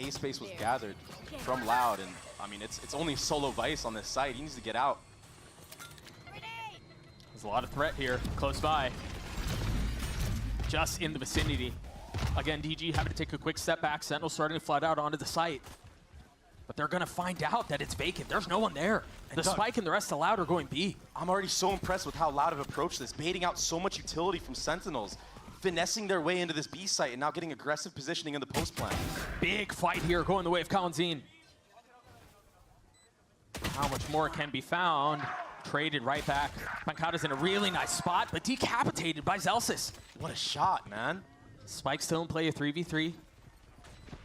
A space was gathered from Loud, and I mean, it's only solo Vice on this site. He needs to get out. There's a lot of threat here, close by. Just in the vicinity. Again, DG having to take a quick step back. Sentinels starting to flood out onto the site. But they're going to find out that it's vacant. There's no one there. The Spike and the rest of Loud are going B. I'm already so impressed with how Loud have approached this, baiting out so much utility from Sentinels, finessing their way into this B site, and now getting aggressive positioning in the post plan. Big fight here going the way of CAUAZIN. How much more can be found? Traded right back. Pancada's in a really nice spot, but decapitated by Zelsis. What a shot, man. Spike still in play, a 3v3.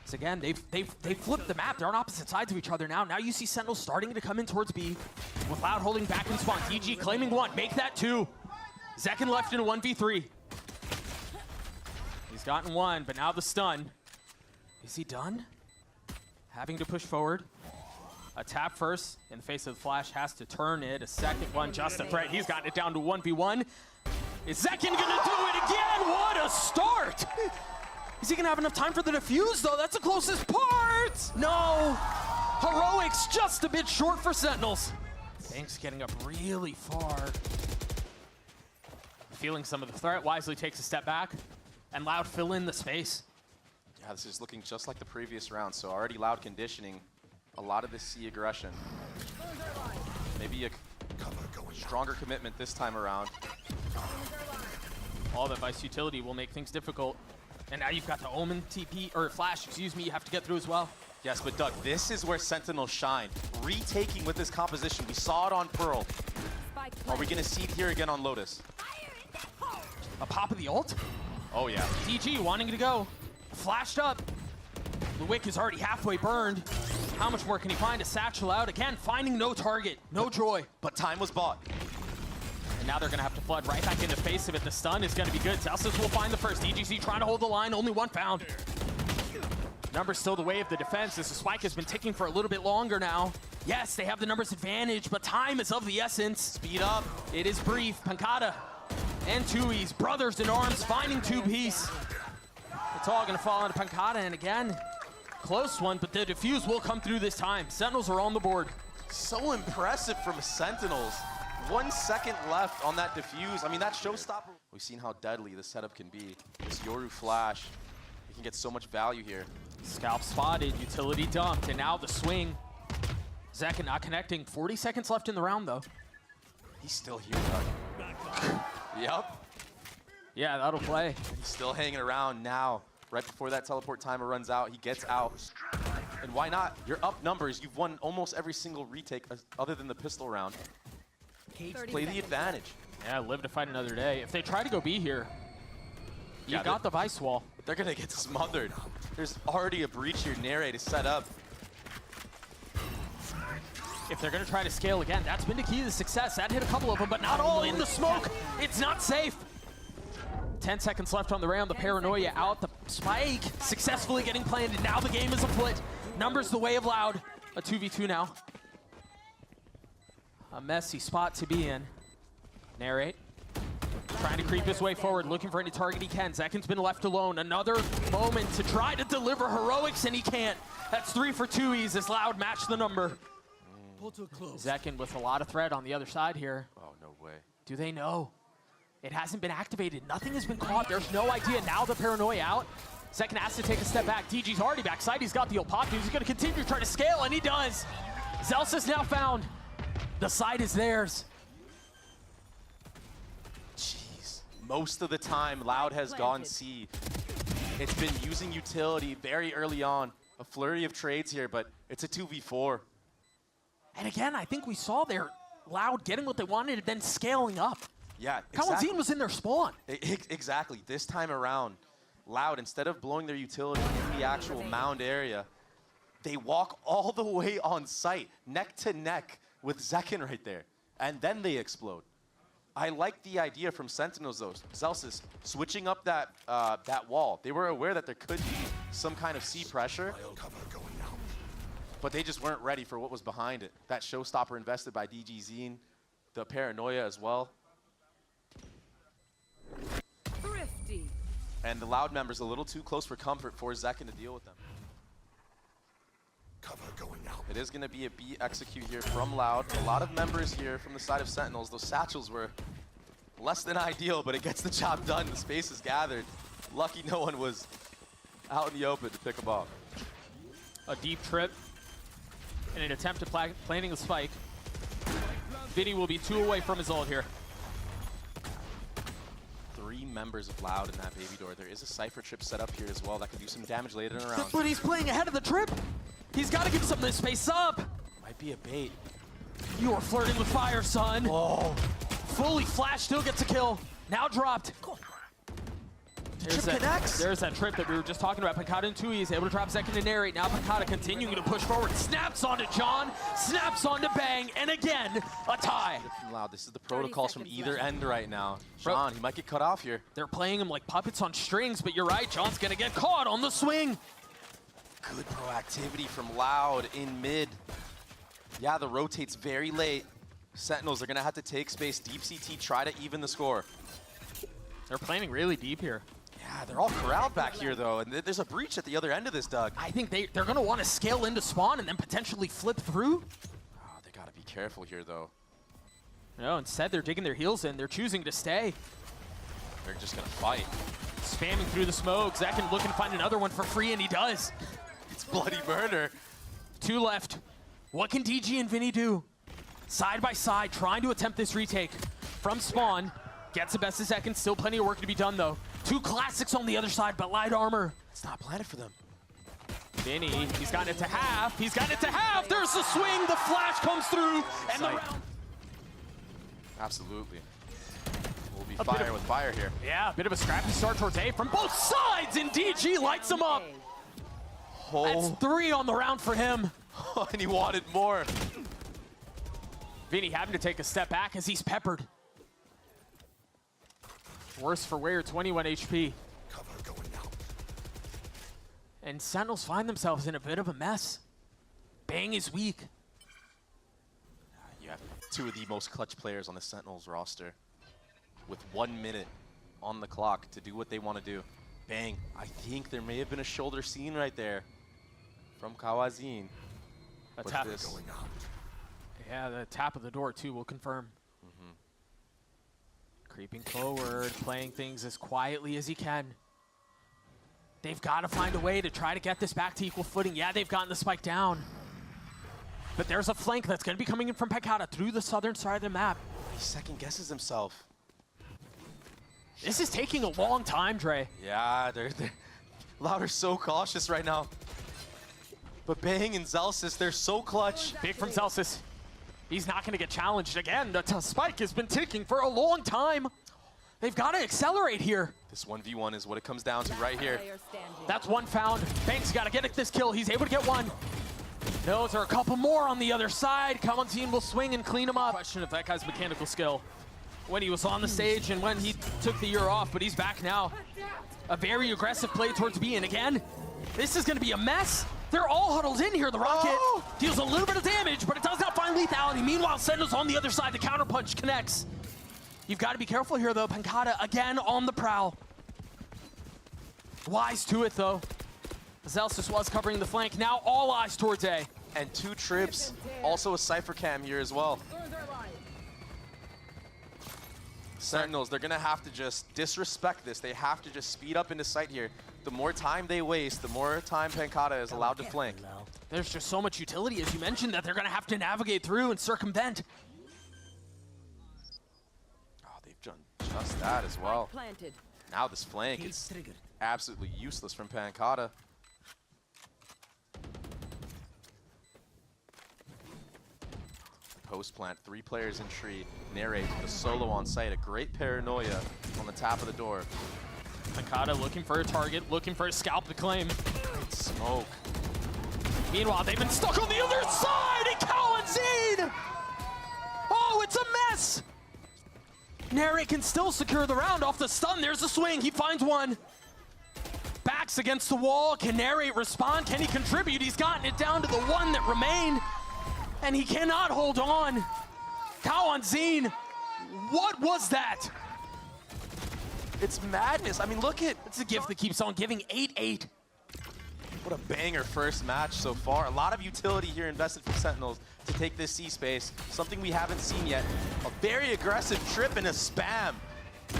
So again, they've flipped the map. They're on opposite sides of each other now. Now you see Sentinels starting to come in towards B, with Loud holding back in spawn. DG claiming one, make that two. ZEKKEN left in a 1v3. He's gotten one, but now the stun. Is he done? Having to push forward. A tap first in the face of the flash, has to turn it. A second one, just a threat. He's gotten it down to 1v1. Is ZEKKEN gonna do it again? What a start! Is he gonna have enough time for the defuse though? That's the closest part! No! Heroics just a bit short for Sentinels. Banks getting up really far. Feeling some of the threat, wisely takes a step back, and Loud fill in the space. Yeah, this is looking just like the previous round, so already Loud conditioning a lot of this C aggression. Maybe a stronger commitment this time around. All that Vice utility will make things difficult. And now you've got the Omen TP, or Flash, excuse me, you have to get through as well. Yes, but Doug, this is where Sentinels shine. Retaking with this composition. We saw it on Pearl. Are we gonna see it here again on Lotus? A pop of the ult? Oh yeah. DG wanting to go. Flashed up. The wick is already halfway burned. How much more can he find? A satchel out. Again, finding no target, no joy. But time was bought. And now they're going to have to flood right back in the face of it. The stun is going to be good. Zelsis will find the first. DGC trying to hold the line. Only one found. Numbers still the way of the defense. This spike has been ticking for a little bit longer now. Yes, they have the numbers advantage, but time is of the essence. Speed up. It is brief. Pancada and Tui's brothers in arms finding two-piece. It's all going to fall into Pancada, and again, close one, but the defuse will come through this time. Sentinels are on the board. So impressive from Sentinels. 1 second left on that defuse. I mean, that showstopper. We've seen how deadly this setup can be. This Yoru flash, you can get so much value here. Scalp spotted, utility dumped, and now the swing. ZEKKEN not connecting. 40 seconds left in the round, though. He's still here, Doug. Yep. Yeah, that'll play. He's still hanging around now. Right before that teleport timer runs out, he gets out. And why not? You're up numbers. You've won almost every single retake other than the pistol round. Play the advantage. Yeah, live to fight another day. If they try to go B here, you got the Vice wall. They're going to get smothered. There's already a breach here. Nere to set up. If they're going to try to scale again, that's been the key to success. That hit a couple of them, but not all in the smoke. It's not safe. 10 seconds left on the round. The paranoia out. The spike successfully getting planted. Now the game is afoot. Numbers the way of Loud. A 2v2 now. A messy spot to be in. Narrate. Trying to creep his way forward, looking for any target he can. ZEKKEN's been left alone. Another moment to try to deliver heroics, and he can't. That's 3 for 2Es as Loud match the number. ZEKKEN with a lot of threat on the other side here. Oh, no way. Do they know? It hasn't been activated. Nothing has been caught. There's no idea. Now the paranoia out. ZEKKEN has to take a step back. DG's already backside. He's got the ult pop. He's going to continue to try to scale, and he does. Zelsis now found. The side is theirs. Jeez. Most of the time, Loud has gone C. It's been using utility very early on. A flurry of trades here, but it's a 2v4. And again, I think we saw their Loud getting what they wanted and then scaling up. Yeah, exactly. CAUAZIN was in their spawn. Exactly. This time around, Loud, instead of blowing their utility in the actual mound area, they walk all the way on site, neck to neck with ZEKKEN right there. And then they explode. I like the idea from Sentinels, though. Zelsis switching up that wall. They were aware that there could be some kind of C pressure, but they just weren't ready for what was behind it. That showstopper invested by DGZine, the paranoia as well. Thrifty. And the Loud members a little too close for comfort for ZEKKEN to deal with them. It is going to be a B execute here from Loud. A lot of members here from the side of Sentinels. Those satchels were less than ideal, but it gets the job done. The space is gathered. Lucky no one was out in the open to pick them off. A deep trip in an attempt to planting the spike. Vinny will be 2 away from his ult here. 3 members of Loud in that baby door. There is a Cypher trip set up here as well that could do some damage later in the round. But he's playing ahead of the trip. He's got to give some of this space up. Might be a bait. You are flirting with fire, son. Oh. Fully flash, still gets a kill. Now dropped. There's that trip that we were just talking about. Pancada and Tui is able to drop second and narrate. Now Pancada continuing to push forward. Snaps onto John, snaps onto Bang, and again, a tie. Loud. This is the protocols from either end right now. John, he might get cut off here. They're playing him like puppets on strings, but you're right, John's gonna get caught on the swing. Good proactivity from Loud in mid. Yeah, the rotate's very late. Sentinels are gonna have to take space. Deep CT try to even the score. They're planning really deep here. Yeah, they're all corralled back here though, and there's a breach at the other end of this, Doug. I think they're gonna want to scale into spawn and then potentially flip through. Oh, they gotta be careful here though. No, instead they're digging their heels in. They're choosing to stay. They're just gonna fight. Spamming through the smoke. ZEKKEN looking to find another one for free, and he does. It's bloody murder. 2 left. What can DG and Vinny do? Side by side, trying to attempt this retake. From spawn, gets the best of ZEKKEN. Still plenty of work to be done though. 2 classics on the other side, but light armor. It's not planted for them. Vinny, he's gotten it to half. He's gotten it to half. There's the swing. The flash comes through, and the round. Absolutely. We'll be fire with fire here. Yeah, a bit of a scrappy start towards A from both sides, and DG lights him up. Oh. That's 3 on the round for him. And he wanted more. Vinny having to take a step back as he's peppered. Worse for wear, 21 HP. Cover going out. And Sentinels find themselves in a bit of a mess. Bang is weak. You have 2 of the most clutch players on the Sentinels roster with 1 minute on the clock to do what they want to do. Bang. I think there may have been a shoulder scene right there from CAUAZIN. A tap Going out. Yeah, the tap of the door too will confirm. Creeping forward, playing things as quietly as he can. They've got to find a way to try to get this back to equal footing. Yeah, they've gotten the spike down. But there's a flank that's going to be coming in from Pancada through the southern side of the map. He second guesses himself. This is taking a long time, Dre. Yeah, they're Loud are so cautious right now. But Bang and Zelsis, they're so clutch. Big from Celsius. He's not going to get challenged again. The spike has been ticking for a long time. They've got to accelerate here. This 1v1 is what it comes down to right here. That's 1 found. Bang's got to get this kill. He's able to get 1. Those are a couple more on the other side. CAUAZIN will swing and clean him up. Question if that guy's mechanical skill when he was on the stage and when he took the year off, but he's back now. A very aggressive play towards B, and again, this is going to be a mess. They're all huddled in here. The rocket deals a little bit of damage, but it does not find lethality. Meanwhile, Sentinels on the other side. The counterpunch connects. You've got to be careful here, though. Pancada again on the prowl. Wise to it, though. Zelsis was covering the flank. Now all eyes towards A. And 2 trips. Also a Cypher cam here as well. Sentinels, they're going to have to just disrespect this. They have to just speed up into sight here. The more time they waste, the more time Pancada is allowed to flank. There's just so much utility, as you mentioned, that they're going to have to navigate through and circumvent. Oh, they've done just that as well. Now this flank is absolutely useless from Pancada. Post plant, 3 players in tree. Narrate with a solo on site. A great paranoia on the top of the door. Pancada looking for a target, looking for a scalp to claim. Great smoke. Meanwhile, they've been stuck on the other side, and CAUAZIN! Oh, it's a mess! Narrate can still secure the round off the stun. There's the swing. He finds 1. Backs against the wall. Can Narrate respond? Can he contribute? He's gotten it down to the 1 that remained, and he cannot hold on. CAUAZIN, what was that? It's madness. I mean, look at... It's a gift that keeps on giving. 8-8. What a banger first match so far. A lot of utility here invested from Sentinels to take this C space. Something we haven't seen yet. A very aggressive trip and a spam.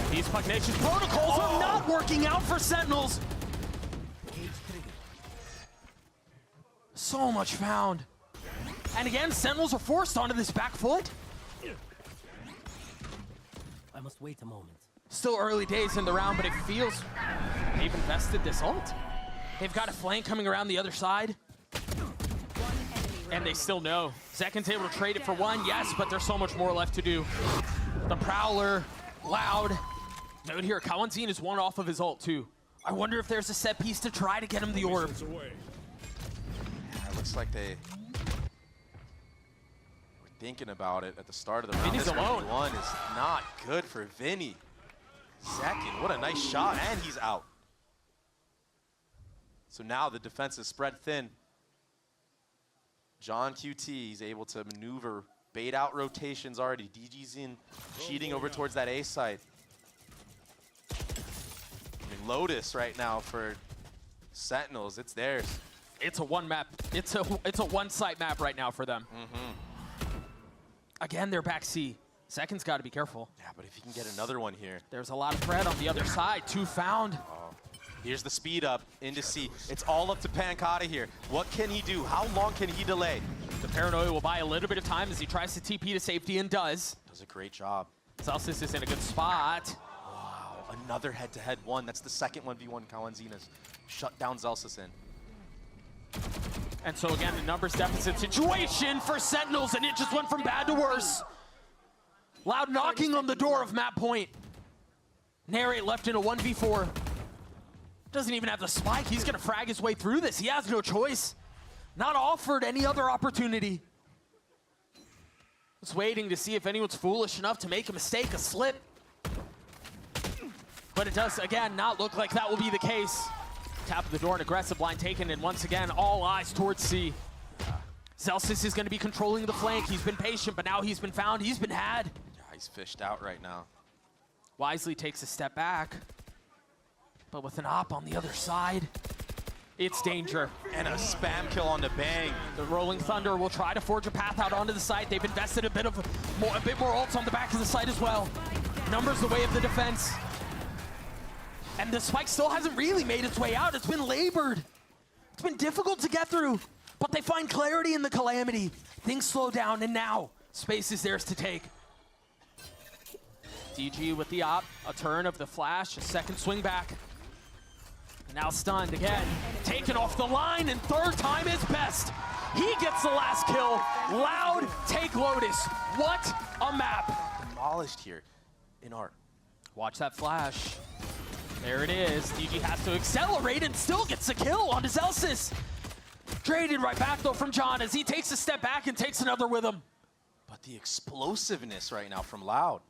These Pugnacious protocols are not working out for Sentinels. So much found. And again, Sentinels are forced onto this back foot. I must wait a moment. Still early days in the round, but it feels they've invested this ult. They've got a flank coming around the other side. And they still know. ZEKKEN's able to trade it for one, yes, but there's so much more left to do. The Prowler, Loud. Note here, CAUAZIN is one off of his ult too. I wonder if there's a set piece to try to get him the orb. Yeah, it looks like they were thinking about it at the start of the round. Vinny's This alone. 1v1 is not good for Vinny. ZEKKEN, what a nice shot, and he's out. So now the defense is spread thin. John QT, he's able to maneuver, bait out rotations already. DG's in, cheating over towards that A site. I mean, Lotus right now for Sentinels, it's theirs. It's a one map. It's a one site map right now for them. Again, they're back C. ZEKKEN's got to be careful. Yeah, but if he can get another one here. There's a lot of threat on the other side. Two found. Here's the speed up into C. It's all up to Pancata here. What can he do? How long can he delay? The Paranoia will buy a little bit of time as he tries to TP to safety and does. Does a great job. Celsius is in a good spot. Wow, another head-to-head one. That's the second 1v1 CAUAZIN has shut down Celsius in. And so again, the numbers deficit situation for Sentinels, and it just went from bad to worse. Loud knocking on the door of map point. Narrate left in a 1v4. Doesn't even have the spike. He's gonna frag his way through this. He has no choice. Not offered any other opportunity. Just waiting to see if anyone's foolish enough to make a mistake, a slip. But it does, again, not look like that will be the case. Tap of the door, an aggressive line taken, and once again, all eyes towards C. Celsius is gonna be controlling the flank. He's been patient, but now he's been found, he's been had. Yeah, he's fished out right now. Wisely takes a step back. But with an op on the other side, it's danger. And a spam kill on the bang. The Rolling Thunder will try to forge a path out onto the site. They've invested a bit more ults on the back of the site as well. Numbers the way of the defense. And the spike still hasn't really made its way out. It's been labored. It's been difficult to get through, but they find clarity in the Calamity. Things slow down, and now space is theirs to take. DG with the op, a turn of the flash, a second swing back. Now stunned again, taken off the line, and third time is best. He gets the last kill. Loud take Lotus. What a map. Demolished here in art. Watch that flash. There it is. DG has to accelerate and still gets the kill on his Celsius. Traded right back though from John as he takes a step back and takes another with him. But the explosiveness right now from Loud.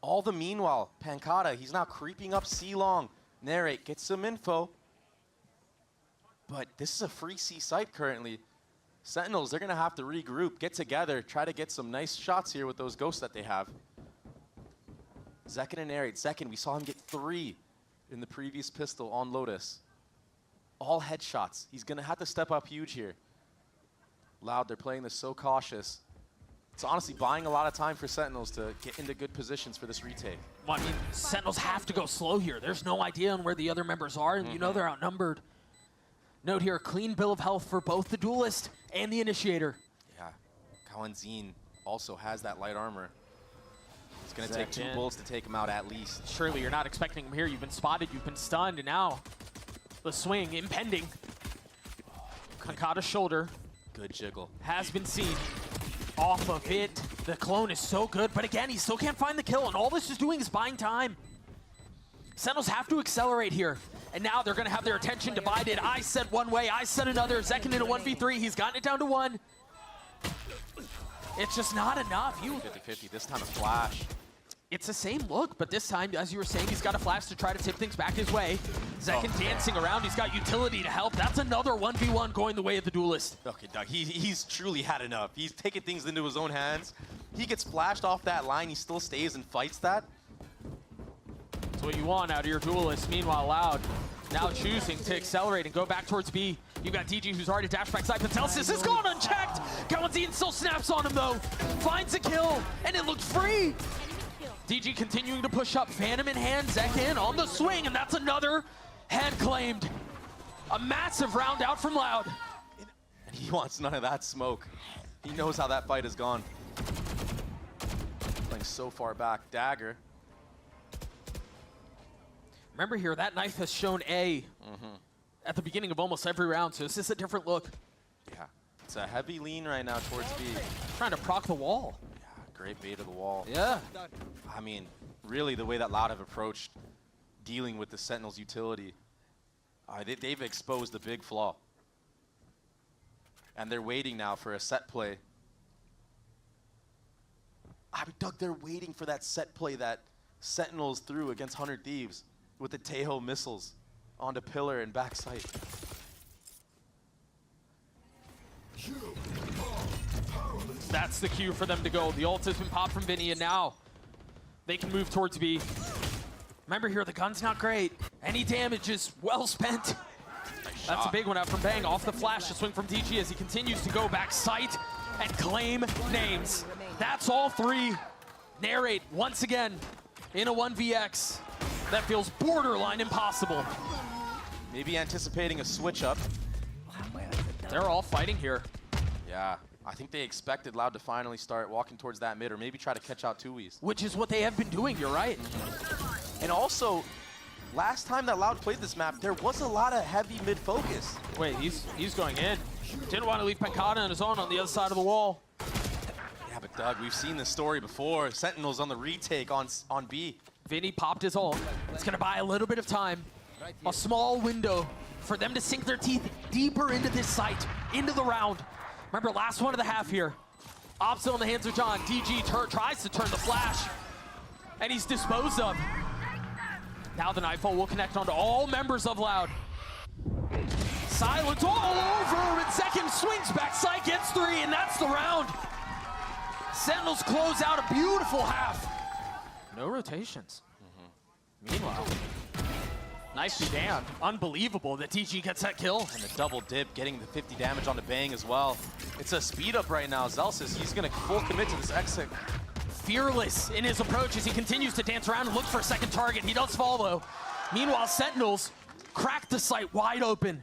All the meanwhile, Pancata, he's now creeping up C-long. Narrate, get some info. But this is a free C site currently. Sentinels, they're gonna have to regroup, get together, try to get some nice shots here with those ghosts that they have. ZEKKEN and Narrate. ZEKKEN, we saw him get 3 in the previous pistol on Lotus. All headshots. He's gonna have to step up huge here. Loud, they're playing this so cautious. It's honestly buying a lot of time for Sentinels to get into good positions for this retake. Well, I mean, Sentinels have to go slow here. There's no idea on where the other members are, and you know they're outnumbered. Note here, a clean bill of health for both the Duelist and the Initiator. Yeah, CAUAZIN also has that light armor. It's gonna take 2 bullets to take him out at least. Surely you're not expecting him here. You've been spotted, you've been stunned, and now the swing impending. Pancata's shoulder. Good jiggle. Has been seen. Off of it. The clone is so good, but again, he still can't find the kill, and all this is doing is buying time. Sentinels have to accelerate here, and now they're gonna have their attention divided. I said one way, I said another. ZEKKEN in a 1v3, he's gotten it down to 1. It's just not enough. 50-50, this time a flash. It's the same look, but this time, as you were saying, he's got a flash to try to tip things back his way. ZEKKEN dancing around, he's got utility to help. That's another 1v1 going the way of the Duelist. Okay, Doug, he's truly had enough. He's taking things into his own hands. He gets flashed off that line, he still stays and fights that. That's what you want out of your Duelist. Meanwhile, Loud Now choosing to accelerate and go back towards B. You've got DG who's already dashed backside, but Celsius is gone unchecked. CAUAZIN still snaps on him though. Finds a kill, and it looked free. DG continuing to push up, Phantom in hand, ZEKKEN on the swing, and that's another head claimed. A massive round out from Loud. And he wants none of that smoke. He knows how that fight has gone. Playing so far back, Dagger. Remember here, that knife has shown A at the beginning of almost every round, so this is a different look. Yeah, it's a heavy lean right now towards B. Trying to proc the wall. Yeah, great bait of the wall. Yeah. I mean, really the way that Loud have approached dealing with the Sentinels utility, they've exposed the big flaw. And they're waiting now for a set play. I mean, Doug, they're waiting for that set play that Sentinels threw against 100 Thieves with the Tejo missiles onto pillar and backside. That's the cue for them to go. The ult has been popped from Vinny, and now they can move towards B. Remember here, the gun's not great. Any damage is well spent. That's a big one out from Bang. Off the flash, the swing from DG as he continues to go back sight and claim names. That's all three. Narrate once again in a 1vx. That feels borderline impossible. Maybe anticipating a switch up. They're all fighting here. Yeah, I think they expected Loud to finally start walking towards that mid or maybe try to catch out Tui's. Which is what they have been doing, you're right. And also, last time that Loud played this map, there was a lot of heavy mid focus. Wait, he's going in. Didn't want to leave Pancada on his own on the other side of the wall. Yeah, but Doug, we've seen this story before. Sentinels on the retake on B. Vinny popped his ult. It's going to buy a little bit of time. A small window for them to sink their teeth deeper into this site, into the round. Remember, last one of the half here. Op still in the hands of John. DG tries to turn the flash, and he's disposed of. Now the Nightfall will connect onto all members of Loud. Silence all over, and ZEKKEN swings back, side gets 3, and that's the round. Sentinels close out a beautiful half. No rotations. Meanwhile, nice be damned. Unbelievable that DG gets that kill. And the double dip, getting the 50 damage on the Bang as well. It's a speed up right now. Zelsis, he's gonna full commit to this exit. Fearless in his approach as he continues to dance around and look for a second target. He does follow. Meanwhile, Sentinels crack the site wide open.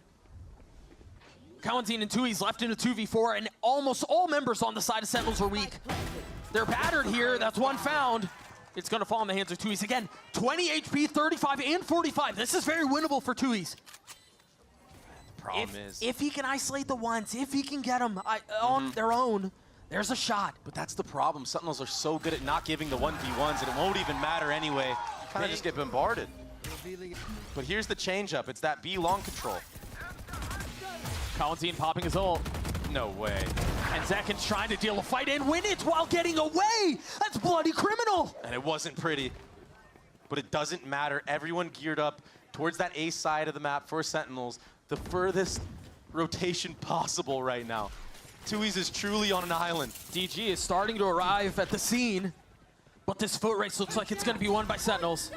CAUAZIN and Tui's left in a 2v4, and almost all members on the side of Sentinels are weak. They're battered here. That's one found. It's going to fall in the hands of Tui's. Again, 20 HP, 35 and 45. This is very winnable for Tui's. The problem is, if he can isolate the ones, if he can get them on their own, there's a shot. but that's the problem. Sentinels are so good at not giving the 1v1s, and it won't even matter anyway. Kind of just get bombarded. But here's the change up. It's that B long control. CAUAZIN popping his ult. No way. And ZEKKEN's trying to deal a fight and win it while getting away. That's bloody criminal. And it wasn't pretty. But it doesn't matter. Everyone geared up towards that A side of the map for Sentinels. The furthest rotation possible right now. Tui's is truly on an island. DG is starting to arrive at the scene, but this foot race looks like it's going to be won by Sentinels.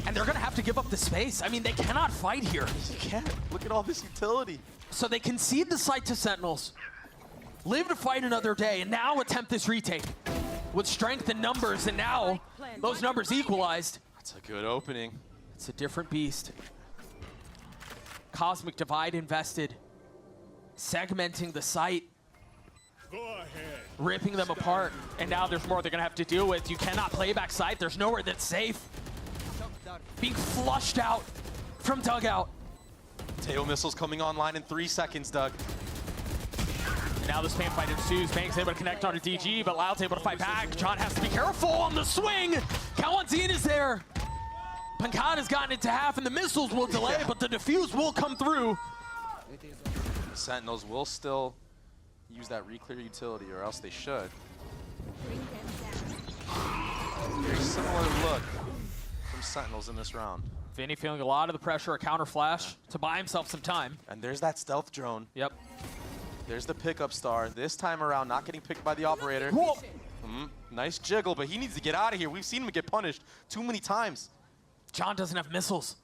And they're going to have to give up the space. I mean, they cannot fight here. You can't. Look at all this utility. So they concede the site to Sentinels, live to fight another day, and now attempt this retake with strength and numbers, and now those numbers equalized. That's a good opening. It's a different beast. Cosmic Divide invested, segmenting the site, ripping them apart, and now there's more they're going to have to deal with. You cannot play back site. There's nowhere that's safe. Being flushed out from dugout. Tejo missiles coming online in 3 seconds, Doug. And now the spam fight ensues. Bang's able to connect onto DG, but Loud's able to fight back. John has to be careful on the swing. CAUAZIN is there. Pancada's gotten into half, and the missiles will delay, but the defuse will come through. Sentinels will still use that re-clear utility, or else they should. Very similar look from Sentinels in this round. Vinny feeling a lot of the pressure, a counter flash to buy himself some time. And there's that stealth drone. Yep. There's the pickup star. This time around, not getting picked by the operator. Nice jiggle, but he needs to get out of here. We've seen him get punished too many times. John doesn't have missiles.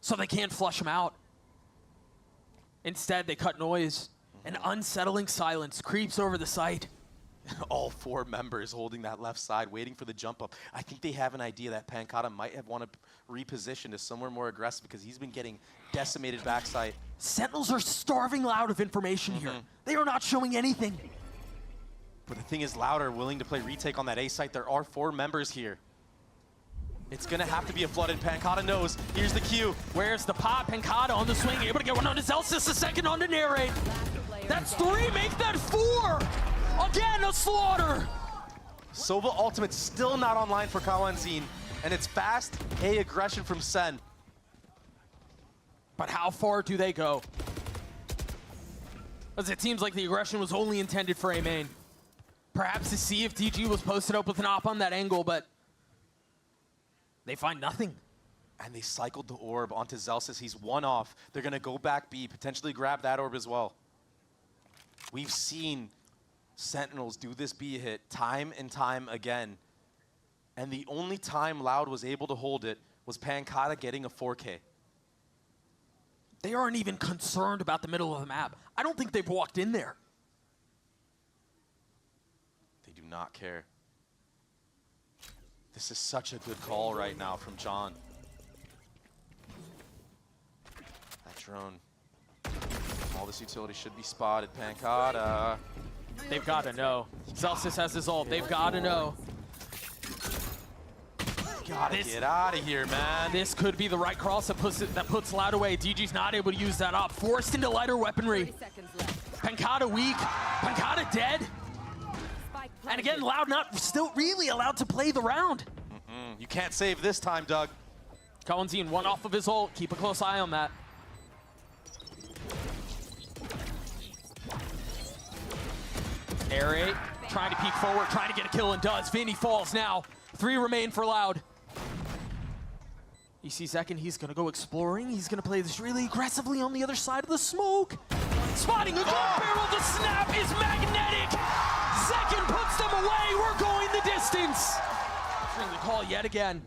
so they can't flush him out. Instead, they cut noise. An unsettling silence creeps over the site. All 4 members holding that left side, waiting for the jump up. I think they have an idea that Pancada might have wanted to reposition to somewhere more aggressive because he's been getting decimated backside. Sentinels are starving Loud of information here. They are not showing anything. But the thing is, Loud are willing to play retake on that A site. There are 4 members here. It's gonna have to be a flooded. Pancada knows. Here's the cue. Where's the pop? Pancada on the swing, able to get one on his Zelsis, a second on to narrate. That's 3, make that 4. Again, a slaughter. Sova ultimate still not online for CAUAZIN, and it's fast A aggression from Sen. But how far do they go? As it seems like the aggression was only intended for A main. Perhaps to see if DG was posted up with an op on that angle, but they find nothing. And they cycled the orb onto Zelsis. He's 1 off. They're gonna go back B, potentially grab that orb as well. We've seen Sentinels do this B hit time and time again. And the only time Loud was able to hold it was Pancada getting a 4K. They aren't even concerned about the middle of the map. I don't think they've walked in there. They do not care. This is such a good call right now from John. That drone. All this utility should be spotted. Pancada. They've got to know. Zelsis has his ult. They've got to know. Gotta get out of here, man. This could be the right cross that puts Loud away. DG's not able to use that up. Forced into lighter weaponry. Pancada weak. Pancada dead. And again, Loud not still really allowed to play the round. You can't save this time, Doug. CAUAZIN 1 off of his ult. Keep a close eye on that. Air 8, trying to peek forward, trying to get a kill, and does. Vinny falls now. 3 remain for Loud. You see ZEKKEN, he's gonna go exploring. He's gonna play this really aggressively on the other side of the smoke. Spotting a good barrel, the snap is magnetic. ZEKKEN puts them away, we're going the distance. String the call yet again.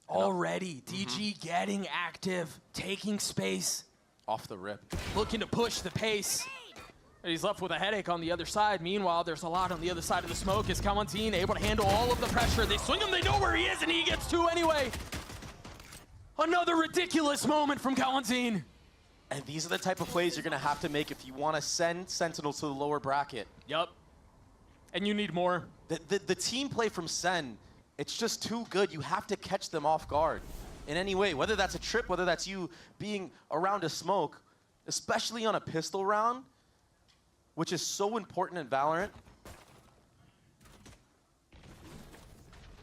Already, DG getting active, taking space. Off the rip. Looking to push the pace. He's left with a headache on the other side. Meanwhile, there's a lot on the other side of the smoke. Is CAUAZIN able to handle all of the pressure? They swing him, they know where he is, and he gets 2 anyway. Another ridiculous moment from CAUAZIN. And these are the type of plays you're gonna have to make if you wanna send Sentinels to the lower bracket. Yup. And you need more. The team play from Sen, it's just too good. You have to catch them off guard in any way, whether that's a trip, whether that's you being around a smoke, especially on a pistol round, which is so important in Valorant.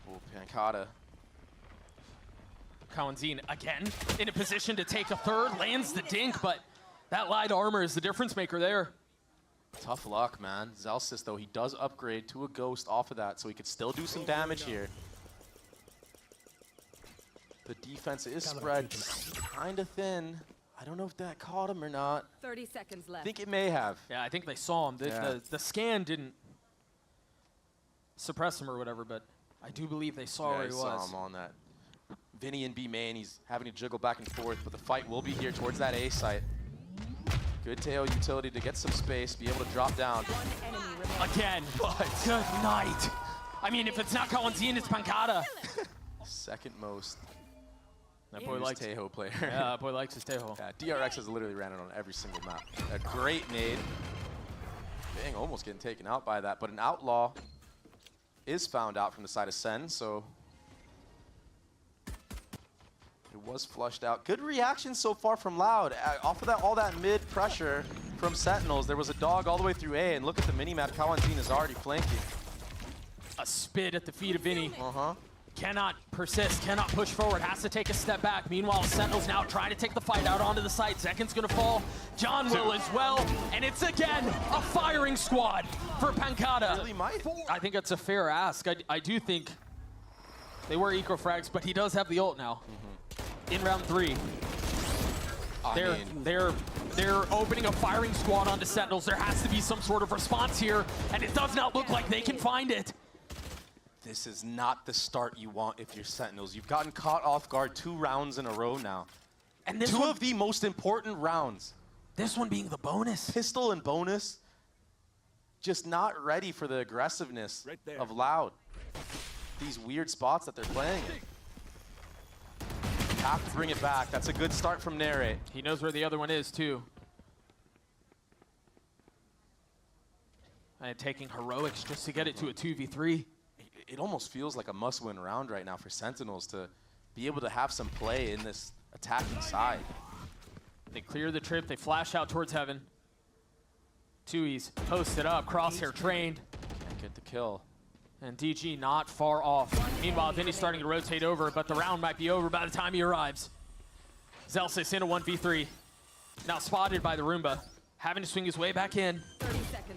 Oh, Pancada. CAUAZIN again in a position to take a 3rd, lands the dink, but that light armor is the difference maker there. Tough luck, man. Zelsis, though, he does upgrade to a ghost off of that, so he could still do some damage here. The defense is spread kind of thin. I don't know if that caught him or not. 30 seconds left. I think it may have. Yeah, I think they saw him. The scan didn't suppress him or whatever, but I do believe they saw where he saw was. him on that. Vinny in B main, he's having to jiggle back and forth, but the fight will be here towards that A site. Good tail utility to get some space, be able to drop down. Again, good night. I mean, if it's not CAUAZIN, it's Pancada. Second most. That boy likes Tejo player. Yeah, that boy likes his Tejo. Yeah, DRX has literally ran it on every single map. A great nade. Dang, almost getting taken out by that, but an outlaw is found out from the side of Sen, so it was flushed out. Good reaction so far from Loud. Off of that, all that mid pressure from Sentinels, there was a dog all the way through A, and look at the mini-map, CAUAZIN is already flanking. A spit at the feet of Vinny. Uh-huh. Cannot persist, cannot push forward, has to take a step back. Meanwhile, Sentinels now trying to take the fight out onto the site. ZEKKEN's gonna fall. John will as well. And it's again a firing squad for Pancada. Really might. I think it's a fair ask. I do think they were eco frags, but he does have the ult now. In round 3. They're opening a firing squad onto Sentinels. There has to be some sort of response here, and it does not look like they can find it. This is not the start you want if you're Sentinels. You've gotten caught off guard 2 rounds in a row now. And this Two one, of the most important rounds. this one being the bonus. Pistol and bonus, just not ready for the aggressiveness of Loud. These weird spots that they're playing in. You have to bring it back. That's a good start from Narrate. He knows where the other one is, too. And taking heroics just to get it to a 2v3. It almost feels like a must-win round right now for Sentinels to be able to have some play in this attacking side. They clear the trip, they flash out towards heaven. Tui's posted up, crosshair trained. And get the kill. And DG not far off. Meanwhile, Vinny's starting to rotate over, but the round might be over by the time he arrives. Zelsis in a 1v3. Now spotted by the Roomba. Having to swing his way back in.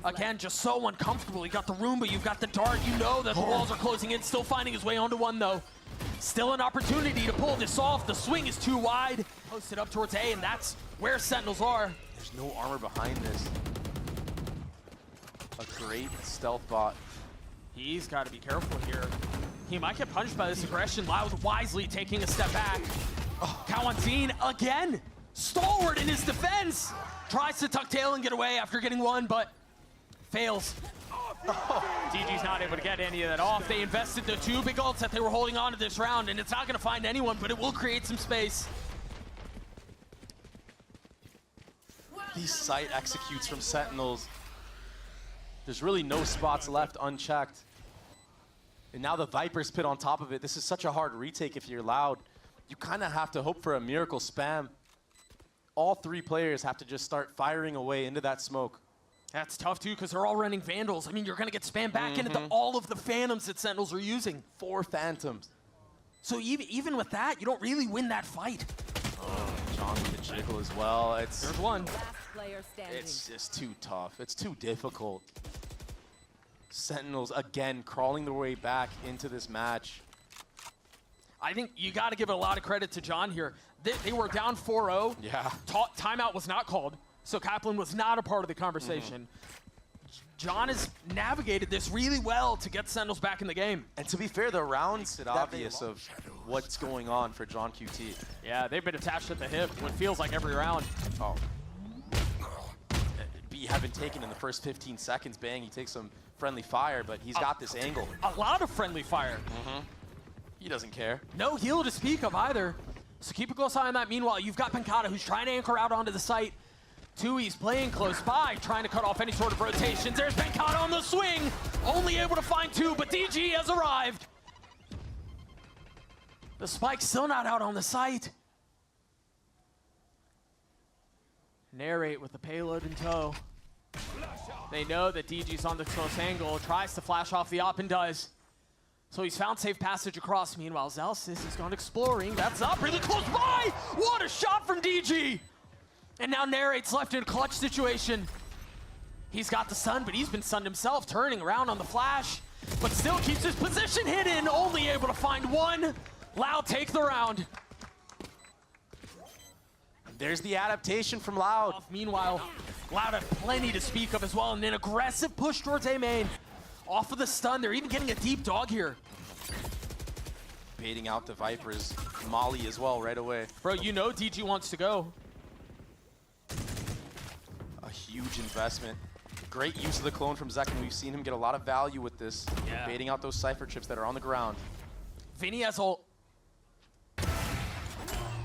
Again, just so uncomfortable. You got the Roomba, you've got the dart. You know that the walls are closing in. Still finding his way onto one, though. Still an opportunity to pull this off. The swing is too wide. Posted up towards A, and that's where Sentinels are. There's no armor behind this. A great stealth bot. He's got to be careful here. He might get punished by this aggression. Loud wisely taking a step back. CAUAZIN again, stalwart in his defense. Tries to tuck tail and get away after getting one, but fails. DG's not able to get any of that off. They invested the 2 big ults that they were holding on to this round, and it's not going to find anyone, but it will create some space. These sight executes from Sentinels. There's really no spots left unchecked. And now the Viper's pit on top of it. This is such a hard retake if you're Loud. You kind of have to hope for a miracle spam. All 3 players have to just start firing away into that smoke. That's tough, too, because they're all running Vandals. I mean, you're going to get spammed back into all of the Phantoms that Sentinels are using. 4 Phantoms. So even with that, you don't really win that fight. Oh, John with the jiggle as well. There's one. It's just too tough. It's too difficult. Sentinels, again, crawling their way back into this match. I think you got to give a lot of credit to John here. They were down 4-0. Yeah. Timeout was not called, so Kaplan was not a part of the conversation. John has navigated this really well to get Sentinels back in the game. And to be fair, the round's obvious of what's going on for John QT. Yeah, they've been attached at the hip, what feels like every round. Oh. B had been taken in the first 15 seconds. Bang, he takes some friendly fire, but he's got this angle. A lot of friendly fire. He doesn't care. No heal to speak of either. So keep a close eye on that. Meanwhile, you've got Pencata, who's trying to anchor out onto the site. Tui's playing close by, trying to cut off any sort of rotations. There's Pencata on the swing. Only able to find 2, but DG has arrived. The spike's still not out on the site. Narrate with the payload in tow. They know that DG's on the close angle, tries to flash off the op and does. So he's found safe passage across. Meanwhile, Zelsis has gone exploring. That's up really close by. What a shot from DG. And now Narrate's left in a clutch situation. He's got the stun, but he's been stunned himself, turning around on the flash, but still keeps his position hidden, only able to find one. Loud take the round. There's the adaptation from Loud. Meanwhile, Loud had plenty to speak of as well, and an aggressive push towards A main. Off of the stun, they're even getting a deep dog here. Baiting out the Viper's Molly as well right away. Bro, you know DG wants to go. A huge investment. Great use of the clone from ZEKKEN. We've seen him get a lot of value with this. Yeah. Baiting out those Cypher chips that are on the ground. Vinny has ult.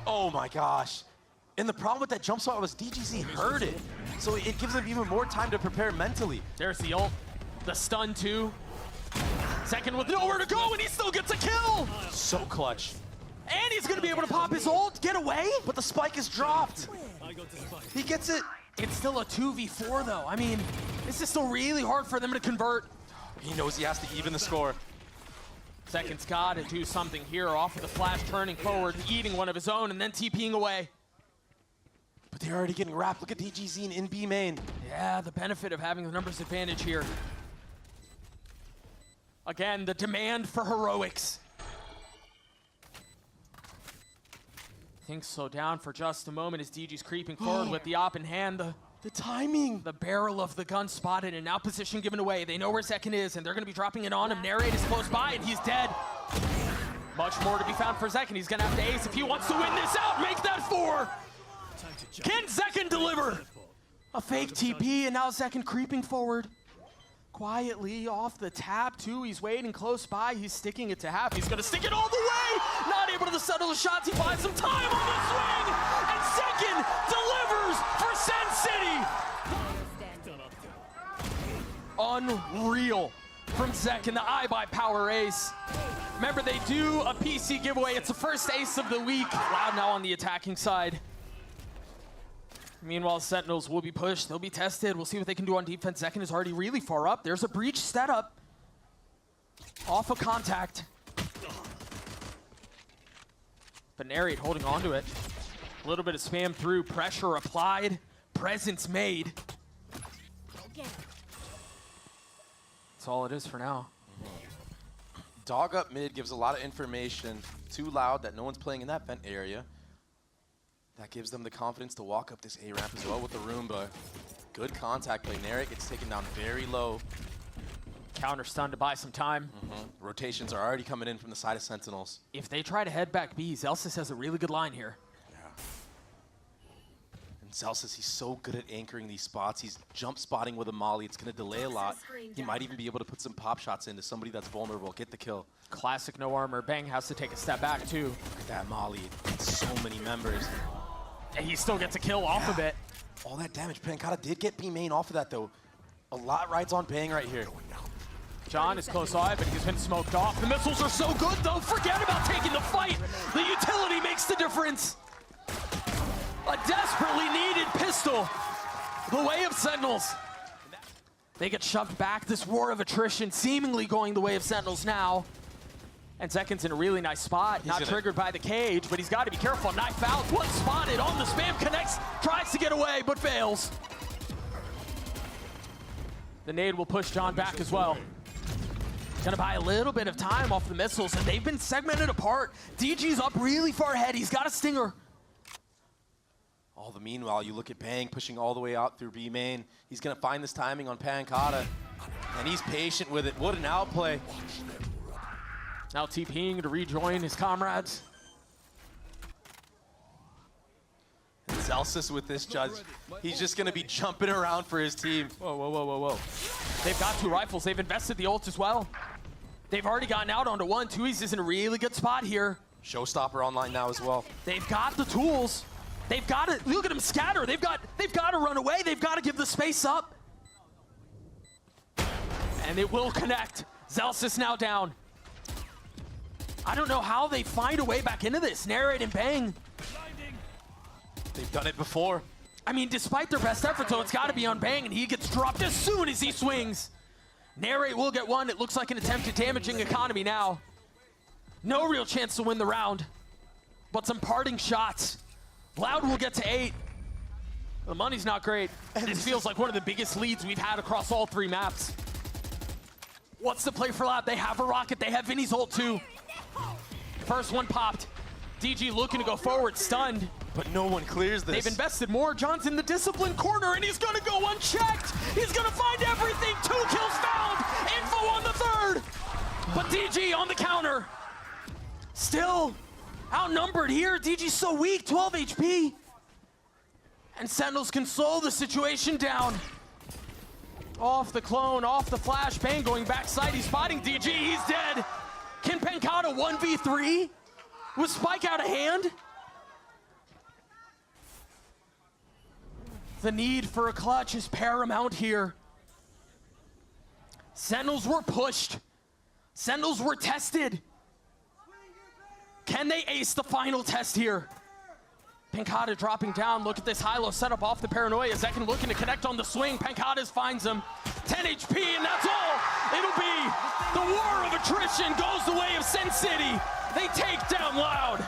Oh my gosh. And the problem with that jump spot was DGZ heard it. So it gives him even more time to prepare mentally. There's the ult. The stun too. ZEKKEN with nowhere to go, and he still gets a kill. So clutch. And he's gonna be able to pop his ult, get away. But the spike is dropped. He gets it. It's still a 2v4 though. I mean, this is still really hard for them to convert. He knows he has to even the score. ZEKKEN's gotta do something here off of the flash, turning forward, eating one of his own, and then TPing away. But they're already getting wrapped. Look at DGZ in B main. Yeah, the benefit of having the numbers advantage here. Again, the demand for heroics. Things slow down for just a moment as DG's creeping forward with the op in hand. The The timing. The barrel of the gun spotted and now position given away. They know where ZEKKEN is and they're gonna be dropping it on him. Narrate is close by and he's dead. Much more to be found for ZEKKEN. He's gonna have to ace if he wants to win this out. Make that 4. Can ZEKKEN deliver? A fake TP and now ZEKKEN creeping forward. Quietly off the tap too. He's waiting close by. He's sticking it to half. He's gonna stick it all the way. Not able to settle the shots. He finds some time on the swing. And ZEKKEN delivers for Sen City. Unreal from ZEKKEN, the iBuyPower ace. Remember, they do a PC giveaway. It's the first ace of the week. Loud now on the attacking side. Meanwhile, Sentinels will be pushed. They'll be tested. We'll see what they can do on defense. ZEKKEN is already really far up. There's a breach set up. Off of contact. But Narrate holding on to it. A little bit of spam through. Pressure applied. Presence made. That's all it is for now. Dog up mid gives a lot of information. Too loud that no one's playing in that vent area. That gives them the confidence to walk up this A ramp as well with the Roomba. Good contact play. Narrate gets taken down very low. Counter stun to buy some time. Rotations are already coming in from the side of Sentinels. If they try to head back B, Zelsis has a really good line here. Yeah. And Zelsis, he's so good at anchoring these spots. He's jump spotting with a molly. It's going to delay a lot. He might even be able to put some pop shots into somebody that's vulnerable. Get the kill. Classic no armor. Bang has to take a step back too. Look at that molly. So many members. And he still gets a kill off of it. All that damage. Pancata did get B main off of that though. A lot rides on Bang right here. John is close by, but he's been smoked off. The missiles are so good though. Forget about taking the fight. The utility makes the difference. A desperately needed pistol. The way of Sentinels. They get shoved back. This war of attrition seemingly going the way of Sentinels now. And ZEKKEN's in a really nice spot. Not triggered by the cage, but he's got to be careful. Knife out. One spotted on the spam. Connects. Tries to get away, but fails. The nade will push John back as well. Gonna buy a little bit of time off the missiles, and they've been segmented apart. DG's up really far ahead. He's got a stinger. All the meanwhile, you look at Bang pushing all the way out through B main. He's gonna find this timing on Pancata, and he's patient with it. What an outplay. Now TPing to rejoin his comrades. And Zelsis with this judge. He's just gonna be jumping around for his team. Whoa, whoa, whoa, whoa, whoa. They've got 2 rifles. They've invested the ult as well. They've already gotten out onto 1. Tui's is in a really good spot here. Showstopper online now as well. They've got the tools. They've got to look at them scatter. They've got to run away. They've got to give the space up. And it will connect. Zelsis now down. I don't know how they find a way back into this. Narrate and Bang. They've done it before. I mean, despite their best efforts, though, it's got to be on Bang, and he gets dropped as soon as he swings. Narrate will get 1. It looks like an attempt at damaging economy now. No real chance to win the round, but some parting shots. Loud will get to 8. The money's not great. This feels like one of the biggest leads we've had across all 3 maps. What's the play for Loud? They have a rocket. They have Vinny's ult too. First one popped. DG looking to go forward, stunned. But no one clears this. They've invested more. John's in the discipline corner, and he's gonna go unchecked. He's gonna find everything. 2 kills found. Info on the 3rd. But DG on the counter. Still outnumbered here. DG's so weak, 12 HP. And Sentinels can slow the situation down. Off the clone, off the flash. Bang going backside. He's spotting DG. He's dead. Can Pancata 1v3 with Spike out of hand? The need for a clutch is paramount here. Sentinels were pushed. Sentinels were tested. Can they ace the final test here? Pancata dropping down. Look at this high-low setup off the paranoia. ZEKKEN looking to connect on the swing. Pancata finds him. 10 HP, and that's all. It'll be the war of attrition goes the way of Sen City. They take down Loud.